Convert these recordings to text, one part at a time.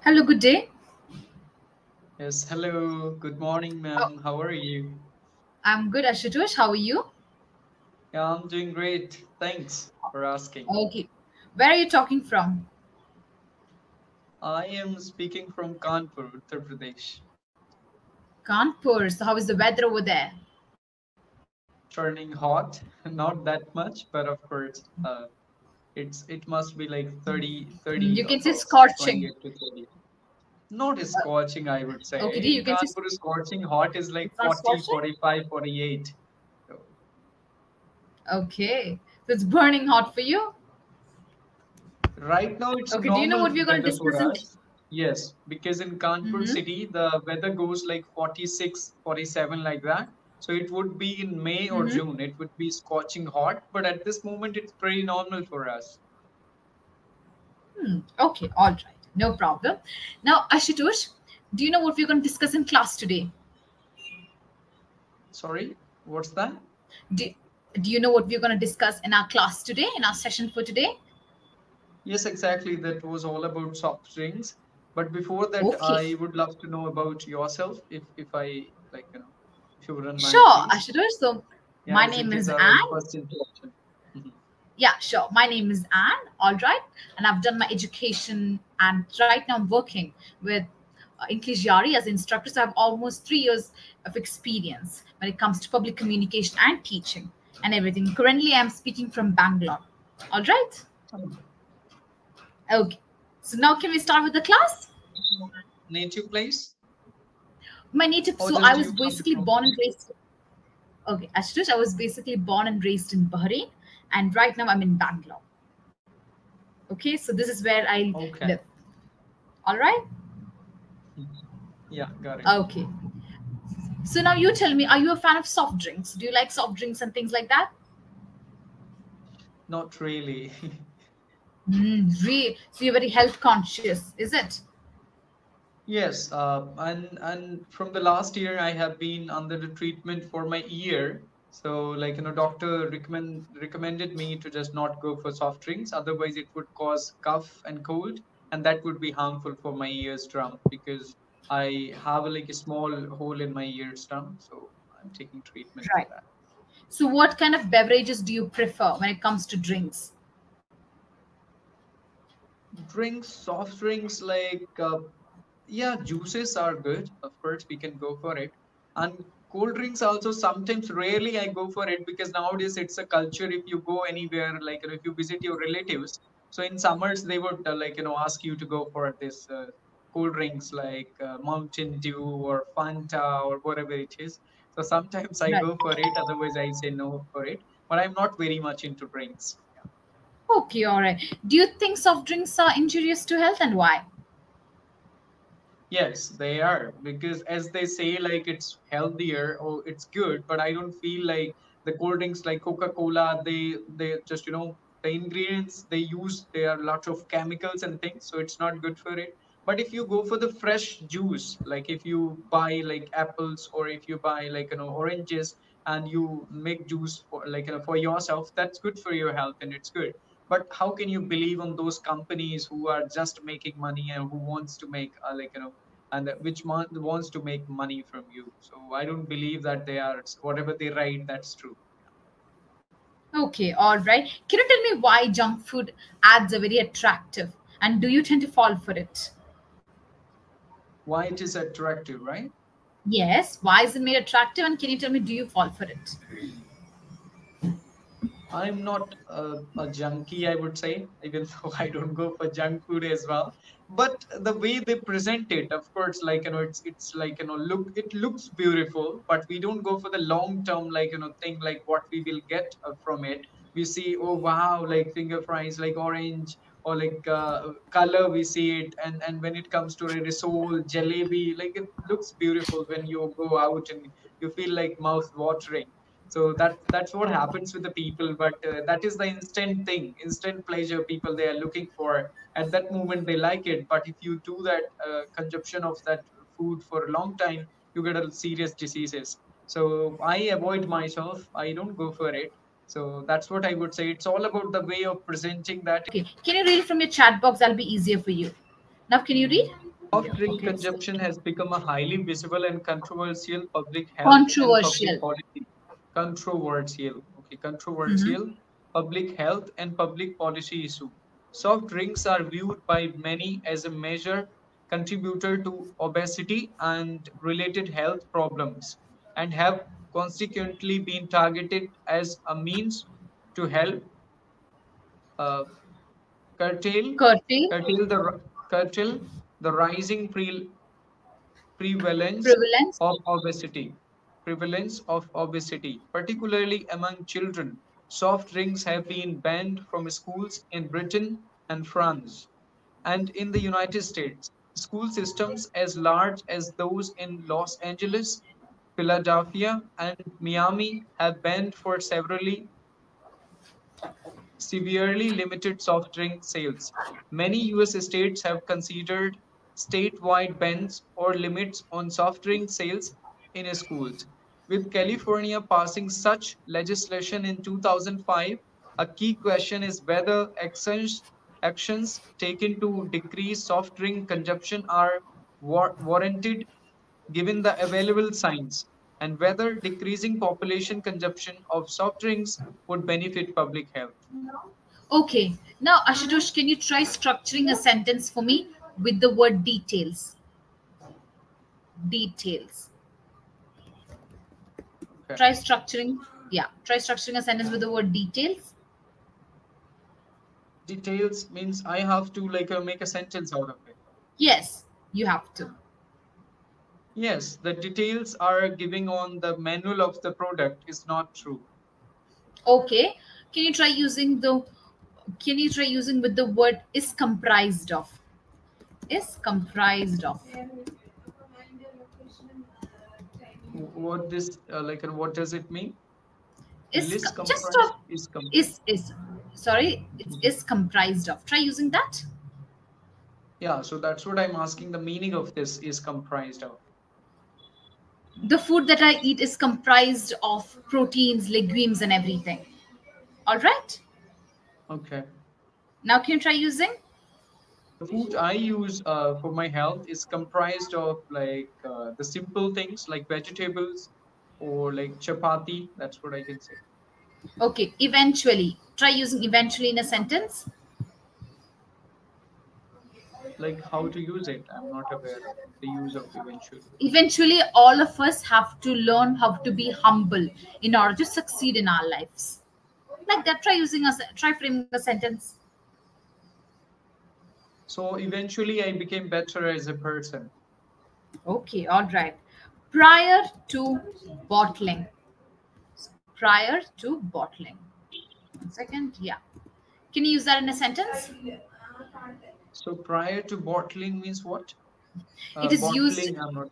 Hello, good day. Yes, hello. Good morning, How- ma'am. How are you? I'm good, Ashutosh. How are you? Yeah, I'm doing great. Thanks for asking. Okay. Where are you talking from? I am speaking from Kanpur, Uttar Pradesh. Kanpur. So, how is the weather over there? Turning hot, not that much, but of course, it must be like 30 You can say approx, scorching. 28 to 30. Not scorching, I would Okay, say. you In can say Kanpur, scorching hot is like it's not 40, scorching? 45, 48. So, Okay. So, it's burning hot for you? right now, it's Okay. Do you know normal what we're going to weather for discuss in? us. Yes, because in Kanpur Mm-hmm. city, the weather goes like 46, 47 like that. So it would be in May or Mm-hmm. June. It would be scorching hot, but at this moment, it's pretty normal for us. Okay. All right. No problem. Now, Ashutosh, do you know what we're going to discuss in class today? Sorry, what's that? Do, do you know what we're going to discuss in our class today, in our session for today? Yes, exactly. That was all about soft drinks. But before that, Okay. I would love to know about yourself, if I like, if you wouldn't mind, Sure, please. Ashutosh. So, Yeah, my as name it is is our like Anne. first introduction. Mhm. Yeah, sure. My name is Anne. All right. And I've done my education, and right now I'm working with English Yaari as instructor. So I have almost 3 years of experience when it comes to public communication and teaching and everything. Currently, I'm speaking from Bangalore. All right. Okay. So now can we start with the class? Native place, My native. or So just I do was you come basically from? born and raised. Okay, Ashutosh, I was basically born and raised in Bahrain, and right now I'm in Bangalore. Okay, so this is where I Okay. live. All right. Mhm. Yeah, got it. Okay. So now you tell me, are you a fan of soft drinks? Do you like soft drinks and things like that? Not really. So you're very health conscious, is it? Yes, and from the last year I have been under the treatment for my ear. So like doctor recommended me to just not go for soft drinks. Otherwise, it would cause cough and cold, and that would be harmful for my eardrum because I have like a small hole in my eardrum. So I'm taking treatment for Right. that. So what kind of beverages do you prefer when it comes to drinks? Drinks, soft drinks like yeah, juices are good. Of course, we can go for it. And cold drinks also sometimes, rarely I go for it because nowadays it's a culture. If you go anywhere, like if you visit your relatives, so in summers they would like ask you to go for this cold drinks like Mountain Dew or Fanta or whatever it is. So sometimes I Right. go for it. Otherwise, I say no for it. But I'm not very much into drinks. Okay, all right. Do you think soft drinks are injurious to health and why? Yes, they are because as they say, like it's healthier or it's good, but I don't feel like the cold drinks like Coca-Cola, they just the ingredients they use, there are lots of chemicals and things, so it's not good for it. But if you go for the fresh juice, like if you buy like apples or if you buy like oranges and you make juice for like for yourself, that's good for your health and it's good. But how can you believe on those companies who are just making money and who wants to make and which wants to make money from you? So I don't believe that they are whatever they write that's true. Okay, all right. Can you tell me why junk food ads are very attractive and do you tend to fall for it? Why it is attractive, right? Yes, why is it made attractive and can you tell me do you fall for it? I'm not a junkie, I would say, even though I don't go for junk food as well. But the way they present it, of course, like it's like look, it looks beautiful, but we don't go for the long term, like thing, like what we will get from it. We see, oh wow, like finger fries, like orange or like color, we see it, and when it comes to a risol, jalebi, like it looks beautiful when you go out and you feel like mouth watering. So that's what happens with the people, but that is the instant thing, instant pleasure people they are looking for at that moment. They like it, but if you do that consumption of that food for a long time, you get a serious diseases. So I avoid myself, I don't go for it. So that's what I would say. It's all about the way of presenting that. Okay, can you read from your chat box? That'll be easier for you. Now, can you read? Soft drink Okay. consumption has become a highly visible and controversial public health and public Controversial. policy. Controversial, okay, Mm-hmm. controversial public health and public policy issue. Soft drinks are viewed by many as a major contributor to obesity and related health problems, and have consequently been targeted as a means to help uh, curtail Curtail. curtail the curtail the rising prevalence Prevalence. of obesity, particularly among children. Soft drinks have been banned from schools in Britain and France. And in the United States, school systems as large as those in Los Angeles, Philadelphia, and Miami have banned for severely limited soft drink sales. Many US states have considered statewide bans or limits on soft drink sales in schools. With California passing such legislation in 2005, a key question is whether actions taken to decrease soft drink consumption are warranted given the available science, and whether decreasing population consumption of soft drinks would benefit public health. Okay. Now, Ashutosh, can you try structuring a sentence for me with the word details? Details. Okay. Try structuring. Yeah. Try structuring a sentence with the word details. Details means I have to like make a sentence out of it. Yes, you have to. Yes, the details are giving on the manual of the product is not true. Okay. Can you try using the can you try using with the word is comprised of? Is comprised of. What this like and what does it mean? Is List just comprised of is comprised. is sorry, it's Mhm. is comprised of. Try using that. Yeah, so that's what I'm asking. The meaning of this is comprised of. The food that I eat is comprised of proteins, legumes, and everything. All right. Okay. Now can you try using? The food I use for my health is comprised of like the simple things like vegetables or like chapati. That's what I can say. Okay, eventually. Try using eventually in a sentence. Like how to use it. I'm not aware of the use of eventually. Eventually, all of us have to learn how to be humble in order to succeed in our lives. Like that, try framing a sentence. So eventually I became better as a person. Okay, all right. Prior to bottling. Prior to bottling. 1 second. Yeah. Can you use that in a sentence? So prior to bottling means what? It is used Bottling, I'm not.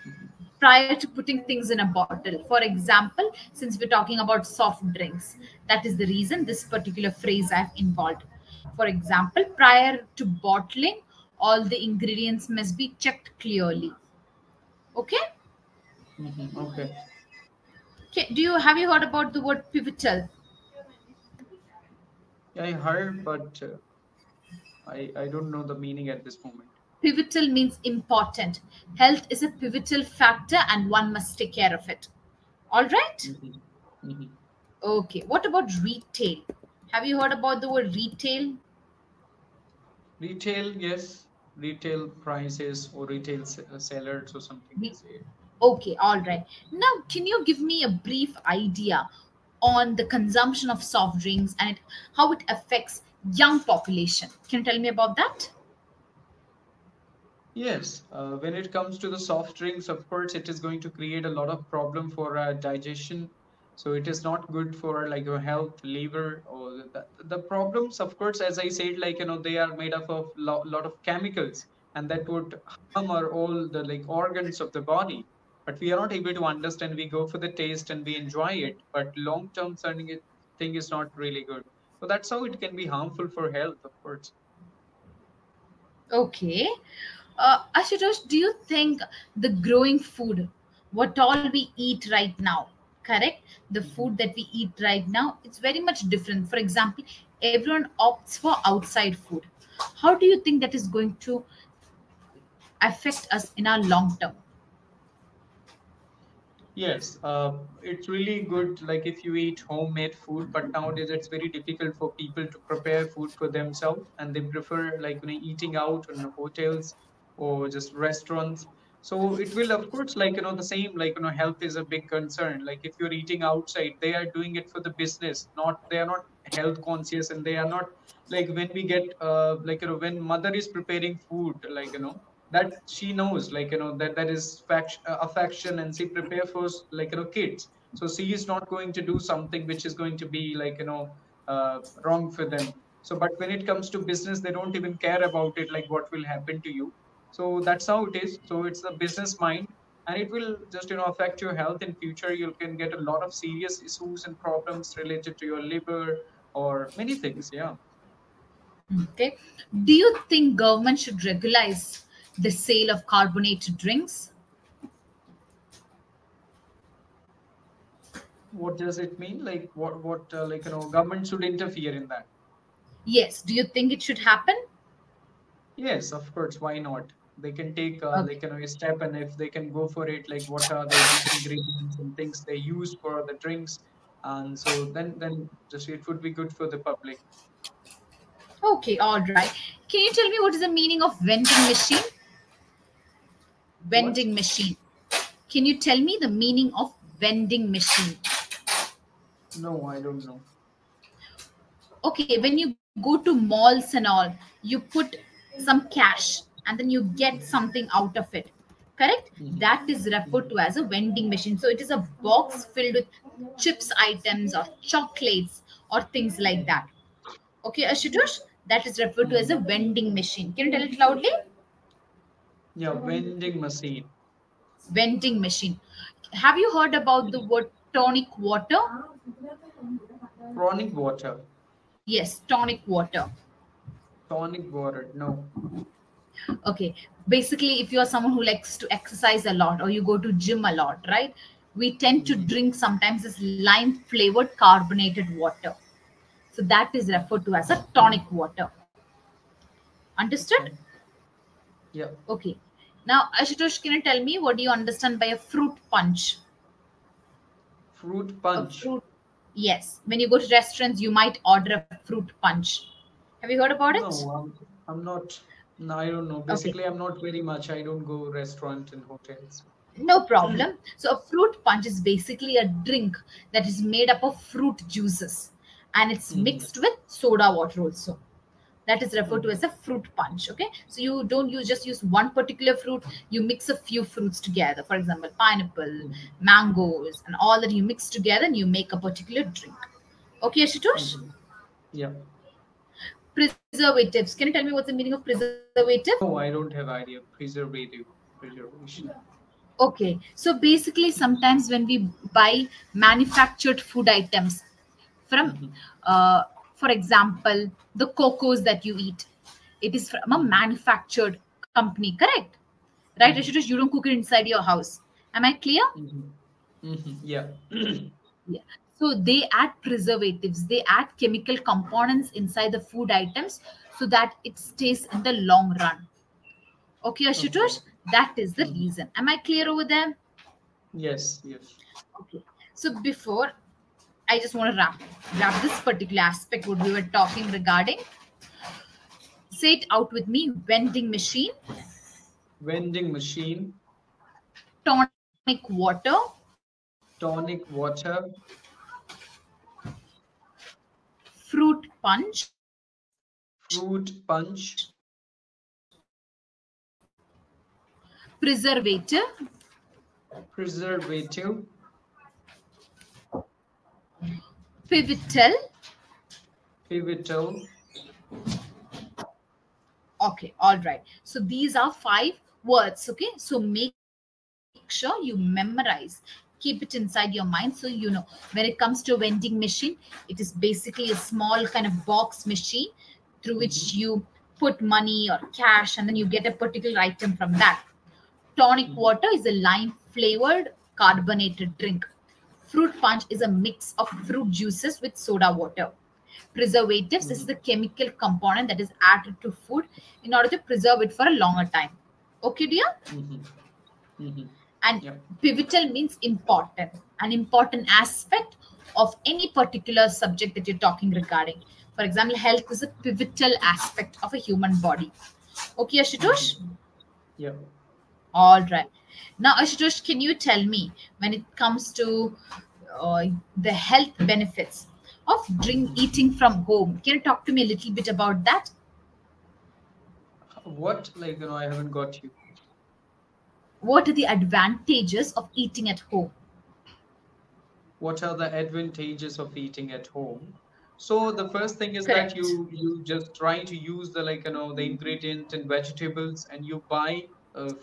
Mhm. prior to putting things in a bottle. For example, since we're talking about soft drinks, that is the reason this particular phrase I've involved. For example, prior to bottling, all the ingredients must be checked clearly. Okay? Okay. Okay. Do you have you heard about the word pivotal? Yeah, I heard, but I don't know the meaning at this moment. Pivotal means important. Health is a pivotal factor and one must take care of it. All right? Mhm. Mhm. Okay. What about retail? Have you heard about the word retail? Retail, yes. Retail prices or retail sellers or something they Re- say. Okay, all right. Now, can you give me a brief idea on the consumption of soft drinks and how it affects young population? Can you tell me about that? Yes, when it comes to the soft drinks, of course, it is going to create a lot of problem for digestion. So it is not good for like your health, liver, or the problems. Of course, as I said, like they are made up of lot of chemicals, and that would harm our all the like organs of the body. But we are not able to understand. We go for the taste and we enjoy it, but long term thing is not really good. So that's how it can be harmful for health, of course. Okay. Ashutosh, do you think the growing food, what all we eat right now, correct? The Mhm. food that we eat right now, it's very much different. For example, everyone opts for outside food. How do you think that is going to affect us in our long term? Yes, it's really good. Like if you eat homemade food, but nowadays it's very difficult for people to prepare food for themselves, and they prefer like eating out in hotels or just restaurants. So it will, of course, like the same, like health is a big concern. Like if you're eating outside, they are doing it for the business, not they are not health conscious, and they are not like when we get like when mother is preparing food, like that she knows like that is affection, and she prepare for like kids, so she is not going to do something which is going to be like wrong for them. So but when it comes to business, they don't even care about it, like what will happen to you. So that's how it is. So it's the business mind, and it will just affect your health in future. You can get a lot of serious issues and problems related to your liver or many things. Yeah. Okay. Do you think government should regularize the sale of carbonated drinks? What does it mean? Like what like government should interfere in that? Yes. Do you think it should happen? Yes, of course. Why not? They can take Okay. like a step, and if they can go for it, like what are the ingredients and things they use for the drinks, and so then just it would be good for the public. Okay. All right. Can you tell me what is the meaning of vending machine? What? Vending machine. Can you tell me the meaning of vending machine? No, I don't know. Okay, when you go to malls and all, you put some cash and then you get Mhm, something out of it. Correct? mhm, That is referred mhm, to as a vending machine. So it is a box filled with chips items or chocolates or things like mhm, that. Okay, Ashutosh, that is referred to as a mhm. vending machine. Can you tell it loudly? Yeah, vending machine. Vending machine. Have you heard about the word tonic water? Chronic water. Yes, tonic water. Tonic water. No. Okay, basically if you are someone who likes to exercise a lot or you go to gym a lot, right, we tend to Mhm, drink sometimes this lime flavored carbonated water. So that is mhm. referred to as a tonic water. Understood? Okay. Yeah. Okay. Now Ashutosh, can you tell me what do you understand by a fruit punch? Fruit A punch. fruit, yes, when you go to restaurants you might order a fruit punch. Have you heard about it? No, I'm not. No, I don't know. Okay. Basically, I'm not very much. I don't go restaurant and hotels. No problem. So a fruit punch is basically a drink that is made up of fruit juices and it's Mhm, mixed with soda water also. That is referred to mhm, as a fruit punch. Okay. So you don't use just use one particular fruit, you mix a few fruits together. For example, pineapple, mhm, mangoes, and all that you mix together and you make a particular drink. Okay, Ashutosh? mhm. Yeah. Preservatives. Can you tell me what's the meaning of preservative? No, I don't have idea. Preservative, preservation. Okay, so basically, sometimes when we buy manufactured food items from, Mhm, for example, the cocos that you eat, it is from a mhm, manufactured company, correct? Right, mhm, Ashutosh? You don't cook it inside your house. Am I clear? mhm, mhm. Yeah. Yeah. So they add preservatives, they add chemical components inside the food items so that it stays in the long run. Okay, Okay. Ashutosh, that is the Mhm. reason. Am I clear over there? Yes. Yes. Okay. So before I just want to wrap this particular aspect what we were talking regarding. Say it out with me: vending machine, Vending machine, tonic water, tonic water, fruit punch, fruit punch, preservative, preservative, pivotal. pivotal. Okay, all right. So these are 5 words. Okay, so make sure you memorize, keep it inside your mind so you know when it comes to a vending machine, it is basically a small kind of box machine through which Mhm, you put money or cash and then you get a particular item from that. Tonic mhm, water is a lime flavored carbonated drink. Fruit punch is a mix of fruit juices with soda water. Preservatives is mhm, the chemical component that is added to food in order to preserve it for a longer time. Okay, dear? Mm-hmm. Mm-hmm. And Yeah. pivotal means important, an important aspect of any particular subject that you're talking regarding. For example, health is a pivotal aspect of a human body. Okay, Ashutosh? Mm-hmm. Yeah. All right. Now, Ashutosh, can you tell me when it comes to the health benefits of eating from home? Can you talk to me a little bit about that? What, like, I haven't got you. What are the advantages of eating at home? What are the advantages of eating at home? So the first thing is that Correct. you just try to use the, like, the ingredient and vegetables, and you buy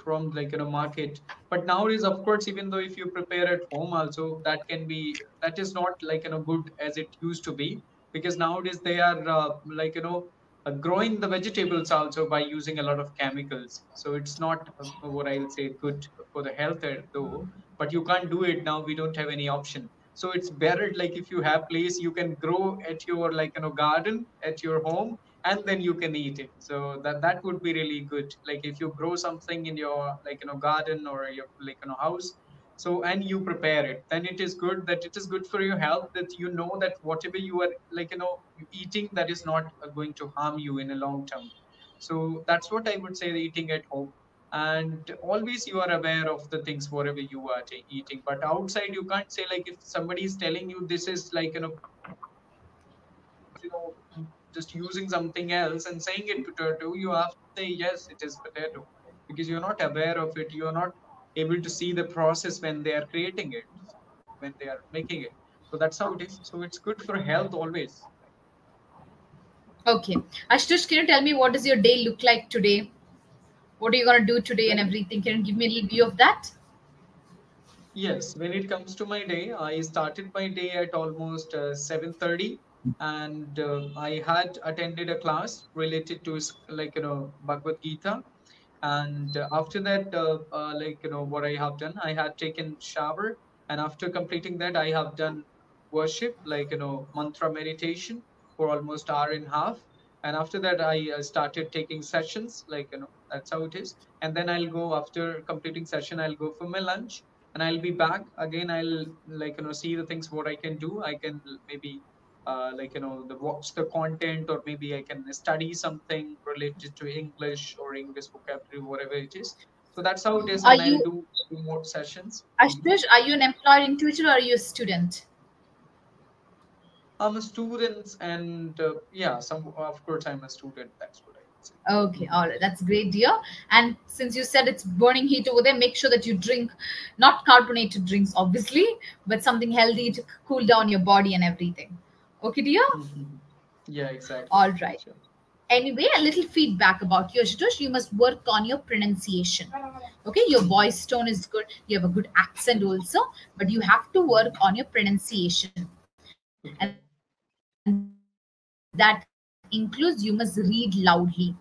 from, like, market. But nowadays, of course, even though if you prepare at home also, that is not, like, good as it used to be, because nowadays they are like, growing the vegetables also by using a lot of chemicals. So it's not what I'll say good for the health, though. But you can't do it now. We don't have any option. So it's better, like, if you have place, you can grow at your, like, garden at your home, and then you can eat it. So that would be really good, like if you grow something in your, like, garden or your, like, house. So, and you prepare it, then it is good, that it is good for your health, that you know that whatever you are, like, eating, that is not going to harm you in a long term. So that's what I would say, eating at home. And always you are aware of the things whatever you are eating. But outside, you can't say, like, if somebody is telling you this is, like, just using something else and saying it potato, you have to say yes, it is potato, because you're not aware of it. You're not able to see the process when they are creating it, when they are making it. So that's how it is. So it's good for health always. Okay. Ashutosh, can you tell me what does your day look like today? What are you going to do today and When everything? Can you give me a little view of that? Yes, when it comes to my day, I started my day at almost 7:30, and I had attended a class related to, like, Bhagavad Gita. And after that, like, what I have done, I had taken shower, and after completing that, I have done worship, like, mantra meditation for almost hour and a half. And after that, I started taking sessions, like, that's how it is. And then I'll go, after completing session, I'll go for my lunch, and I'll be back again. I'll, like, see the things what I can do. I can maybe like, watch the content, or maybe I can study something related to English or English vocabulary, whatever it is. So that's how it is, Are and I'll you, do two more sessions. Mhm. Ashutosh, are you an employed individual or are you a student? I'm a student, and yeah, some, of course, I'm a student. That's what I would say. Okay, all right, that's great, dear. And since you said it's burning heat over there, make sure that you drink not carbonated drinks, obviously, but something healthy to cool down your body and everything. Okay, dear? Mhm. Yeah, exactly. All right. Sure. Anyway, a little feedback about you, Ashutosh. You must work on your pronunciation. Okay, your Mhm. voice tone is good. You have a good accent also, but you have to work on your pronunciation. And that includes you must read loudly.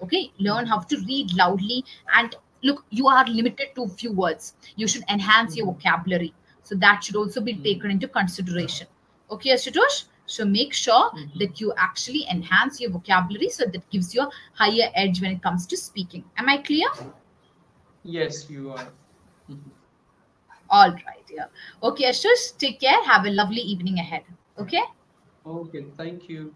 Okay, learn how to read loudly. And Mhm. look, you are limited to few words. You should enhance your vocabulary. So that should also be taken into consideration. Mhm. Okay, Ashutosh? So make sure that you actually Mhm. enhance your vocabulary so that gives you a higher edge when it comes to speaking. Am I clear? Yes, you are. Mhm. All right, yeah. Okay, Ashutosh, take care. Have a lovely evening ahead. Okay? Okay, thank you.